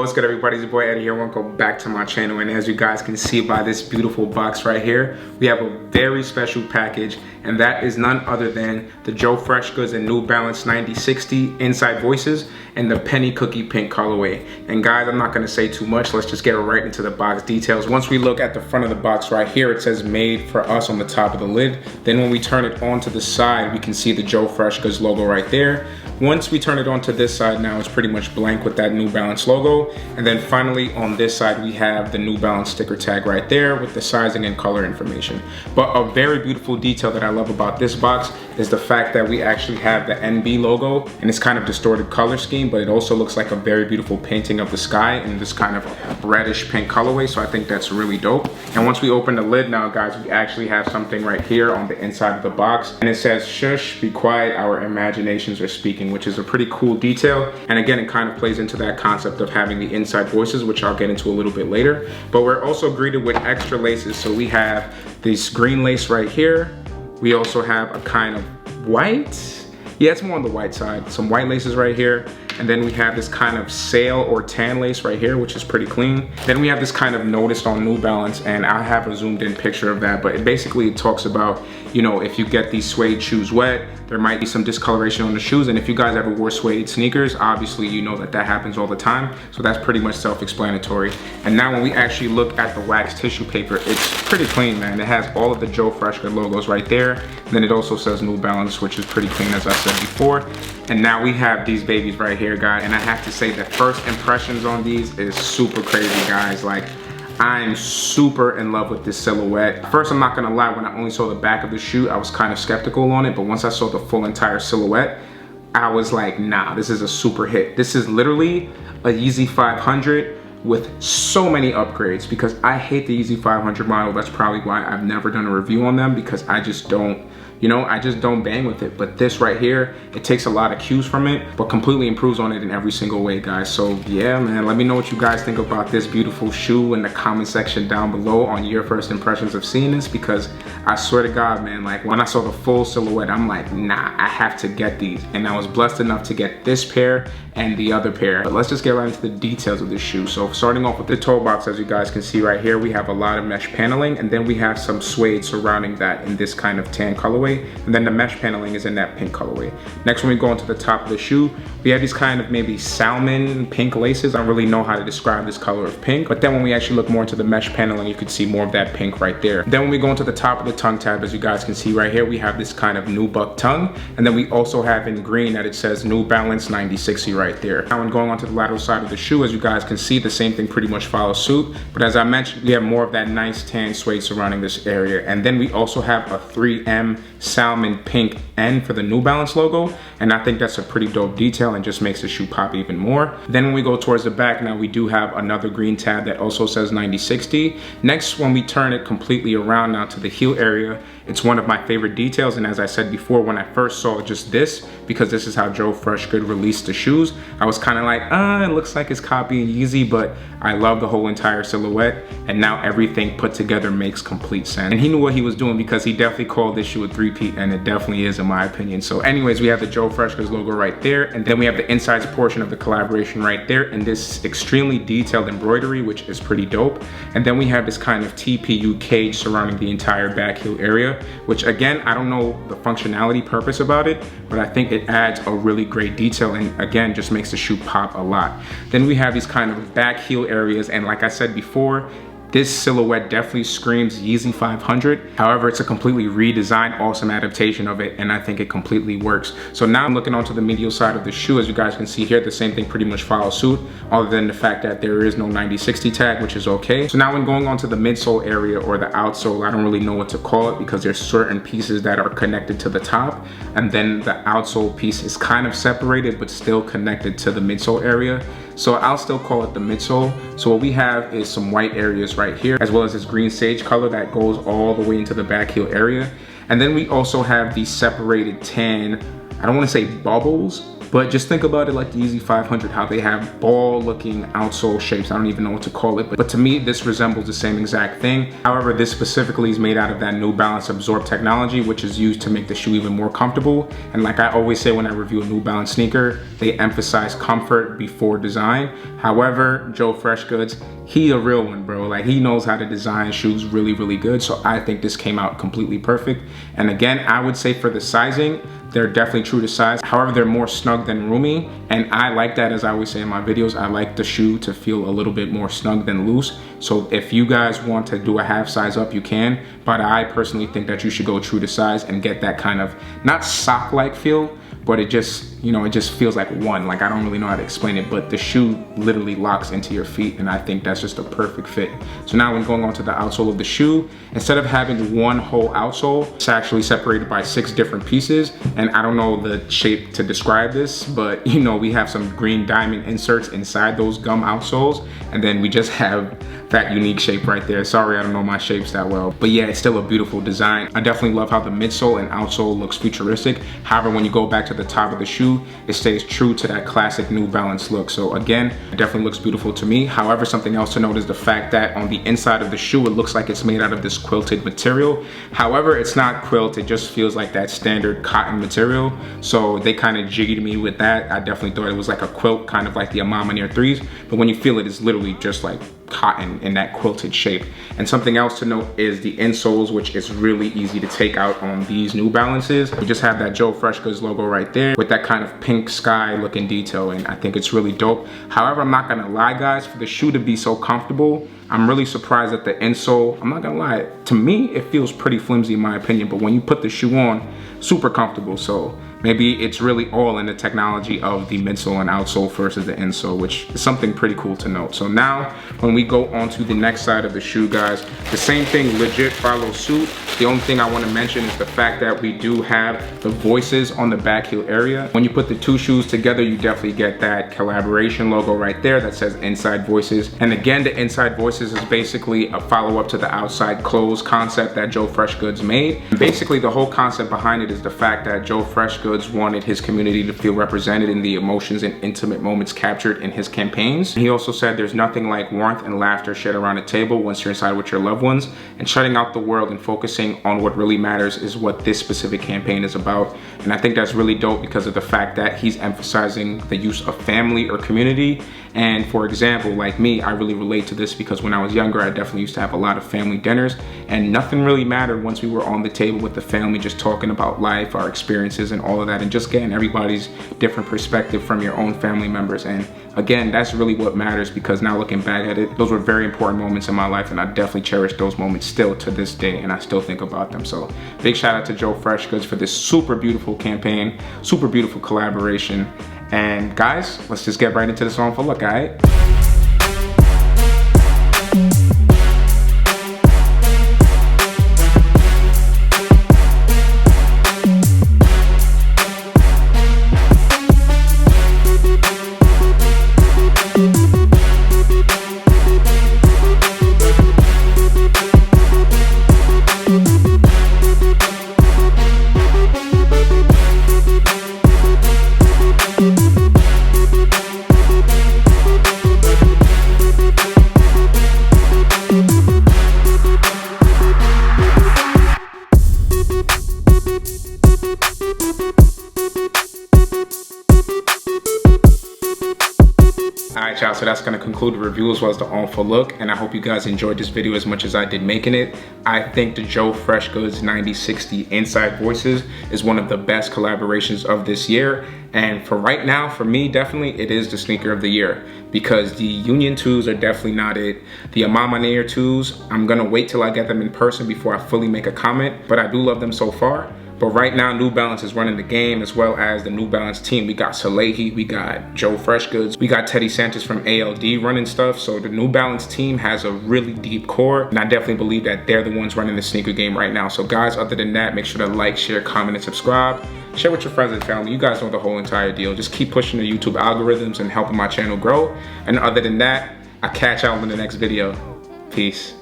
Yo, what's good everybody? It's your boy Eddie here. Welcome back to my channel, and as you guys can see by this beautiful box right here, we have a very special package, and that is none other than the Joe Freshgoods and New Balance 9060 Inside Voices and the Penny Cookie Pink colorway. And guys, I'm not going to say too much. Let's just get right into the box details. Once we look at the front of the box right here, it says made for us on the top of the lid. Then when we turn it onto the side, we can see the Joe Freshgoods logo right there. Once we turn it onto this side, now it's pretty much blank with that New Balance logo. And then finally on this side, we have the New Balance sticker tag right there with the sizing and color information. But a very beautiful detail that I love about this box is the fact that we actually have the NB logo, and it's kind of distorted color scheme, but it also looks like a very beautiful painting of the sky in this kind of reddish pink colorway. So I think that's really dope. And once we open the lid now, guys, we actually have something right here on the inside of the box, and it says, "Shush, be quiet, our imaginations are speaking," which is a pretty cool detail. And again, it kind of plays into that concept of having the inside voices, which I'll get into a little bit later. But we're also greeted with extra laces. So we have this green lace right here. We also have a kind of white. Yeah, it's more on the white side. Some white laces right here. And then we have this kind of sail or tan lace right here, which is pretty clean. Then we have this kind of noticed on New Balance, and I have a zoomed in picture of that, but it basically talks about, you know, if you get these suede shoes wet, there might be some discoloration on the shoes. And if you guys ever wore suede sneakers, obviously you know that that happens all the time. So that's pretty much self-explanatory. And now when we actually look at the wax tissue paper, it's pretty clean, man. It has all of the Joe Freshgoods logos right there. And then it also says New Balance, which is pretty clean, as I said before. And now we have these babies right here, guys. And I have to say that first impressions on these is super crazy, guys. Like, I'm super in love with this silhouette. First, I'm not gonna lie, when I only saw the back of the shoe, I was kind of skeptical on it, but once I saw the full entire silhouette, I was like, nah, this is a super hit. This is literally a Yeezy 500 with so many upgrades, because I hate the Yeezy 500 model. That's probably why I've never done a review on them, because I just don't, you know, I just don't bang with it. But this right here, it takes a lot of cues from it, but completely improves on it in every single way, guys. So yeah, man, let me know what you guys think about this beautiful shoe in the comment section down below on your first impressions of seeing this, because I swear to God, man, like when I saw the full silhouette, I'm like, nah, I have to get these. And I was blessed enough to get this pair and the other pair. But let's just get right into the details of this shoe. So starting off with the toe box, as you guys can see right here, we have a lot of mesh paneling, and then we have some suede surrounding that in this kind of tan colorway. And then the mesh paneling is in that pink colorway. Next, when we go into the top of the shoe, we have these kind of maybe salmon pink laces. I don't really know how to describe this color of pink, but then when we actually look more into the mesh paneling, you can see more of that pink right there. Then when we go into the top of the tongue tab, as you guys can see right here, we have this kind of nubuck tongue, and then we also have in green that it says New Balance 9060 right there. Now when going onto the lateral side of the shoe, as you guys can see, the same thing pretty much follows suit, but as I mentioned, we have more of that nice tan suede surrounding this area. And then we also have a 3M salmon pink N for the New Balance logo, and I think that's a pretty dope detail and just makes the shoe pop even more. Then when we go towards the back, now we do have another green tab that also says 9060. Next, when we turn it completely around now to the heel area, it's one of my favorite details, and as I said before, when I first saw just this, because this is how Joe Freshgoods released the shoes, I was kind of like, it looks like it's copying Yeezy, but I love the whole entire silhouette, and now everything put together makes complete sense. And he knew what he was doing, because he definitely called this shoe a three-peat, and it definitely is in my opinion. So anyways, we have the Joe Freshgoods logo right there, and then we have the insides portion of the collaboration right there, and this extremely detailed embroidery, which is pretty dope. And then we have this kind of TPU cage surrounding the entire back heel area, which again, I don't know the functionality purpose about it, but I think it adds a really great detail, and again, just makes the shoe pop a lot. Then we have these kind of back heel areas, and like I said before, this silhouette definitely screams Yeezy 500. However, it's a completely redesigned, awesome adaptation of it, and I think it completely works. So now I'm looking onto the medial side of the shoe. As you guys can see here, the same thing pretty much follows suit, other than the fact that there is no 9060 tag, which is okay. So now when going onto the midsole area or the outsole, I don't really know what to call it, because there's certain pieces that are connected to the top, and then the outsole piece is kind of separated, but still connected to the midsole area. So I'll still call it the midsole. So what we have is some white areas right here, as well as this green sage color that goes all the way into the back heel area. And then we also have these separated tan, I don't want to say bubbles, But just think about it like the Yeezy 500, how they have ball looking outsole shapes. I don't even know what to call it, but to me, this resembles the same exact thing. However, this specifically is made out of that New Balance Absorb technology, which is used to make the shoe even more comfortable. And like I always say when I review a New Balance sneaker, they emphasize comfort before design. However, Joe Freshgoods, he a real one, bro. Like, he knows how to design shoes really, really good. So I think this came out completely perfect. And again, I would say for the sizing, they're definitely true to size. However, they're more snug than roomy. And I like that, as I always say in my videos, I like the shoe to feel a little bit more snug than loose. So if you guys want to do a half size up, you can. But I personally think that you should go true to size and get that kind of, not sock-like feel, but it just, you know, it just feels like one. Like, I don't really know how to explain it, but the shoe literally locks into your feet, and I think that's just a perfect fit. So now when going on to the outsole of the shoe, instead of having one whole outsole, it's actually separated by 6 different pieces. And I don't know the shape to describe this, but you know, we have some green diamond inserts inside those gum outsoles, and then we just have that unique shape right there. Sorry, I don't know my shapes that well, but yeah, it's still a beautiful design. I definitely love how the midsole and outsole looks futuristic. However, when you go back to the top of the shoe, it stays true to that classic New Balance look. So again, it definitely looks beautiful to me. However, something else to note is the fact that on the inside of the shoe, it looks like it's made out of this quilted material. However, it's not quilt, it just feels like that standard cotton material. So they kind of jiggied me with that. I definitely thought it was like a quilt, kind of like the Amama Near 3s, but when you feel it, it's literally just like cotton in that quilted shape. And something else to note is the insoles, which is really easy to take out on these New Balances. We just have that Joe Freshgoods logo right there with that kind of pink sky looking detail, and I think it's really dope. However, I'm not gonna lie, guys, for the shoe to be so comfortable, I'm really surprised at the insole. I'm not gonna lie, to me, it feels pretty flimsy in my opinion, but when you put the shoe on, super comfortable. So maybe it's really all in the technology of the midsole and outsole versus the insole, which is something pretty cool to note. So now, when we go on to the next side of the shoe, guys, the same thing legit follows suit. The only thing I want to mention is the fact that we do have the voices on the back heel area. When you put the two shoes together, you definitely get that collaboration logo right there that says Inside Voices. And again, the Inside Voices is basically a follow-up to the outside clothes concept that Joe Freshgoods made. And basically, the whole concept behind it is the fact that Joe Freshgoods wanted his community to feel represented in the emotions and intimate moments captured in his campaigns. He also said there's nothing like warmth and laughter shared around a table once you're inside with your loved ones, and shutting out the world and focusing on what really matters is what this specific campaign is about. And I think that's really dope because of the fact that he's emphasizing the use of family or community. And for example, like me, I really relate to this because when I was younger, I definitely used to have a lot of family dinners, and nothing really mattered once we were on the table with the family, just talking about life, our experiences and all of that, and just getting everybody's different perspective from your own family members. And again, that's really what matters, because now looking back at it, those were very important moments in my life, and I definitely cherish those moments still to this day, and I still think about them. So big shout out to Joe Freshgoods for this super beautiful campaign, super beautiful collaboration. And guys, let's just get right into this on for look, all right? Alright y'all, so that's going to conclude the review as well as the on for look, and I hope you guys enjoyed this video as much as I did making it. I think the Joe Freshgoods 9060 Inside Voices is one of the best collaborations of this year, and for right now, for me, definitely it is the sneaker of the year, because the Union 2s are definitely not it. The Amama Near 2s, I'm gonna wait till I get them in person before I fully make a comment, but I do love them so far. But right now, New Balance is running the game, as well as the New Balance team. We got Salehi, we got Joe Freshgoods, we got Teddy Santis from ALD running stuff. So the New Balance team has a really deep core, and I definitely believe that they're the ones running the sneaker game right now. So guys, other than that, make sure to like, share, comment, and subscribe. Share with your friends and family. You guys know the whole entire deal. Just keep pushing the YouTube algorithms and helping my channel grow. And other than that, I'll catch y'all in the next video. Peace.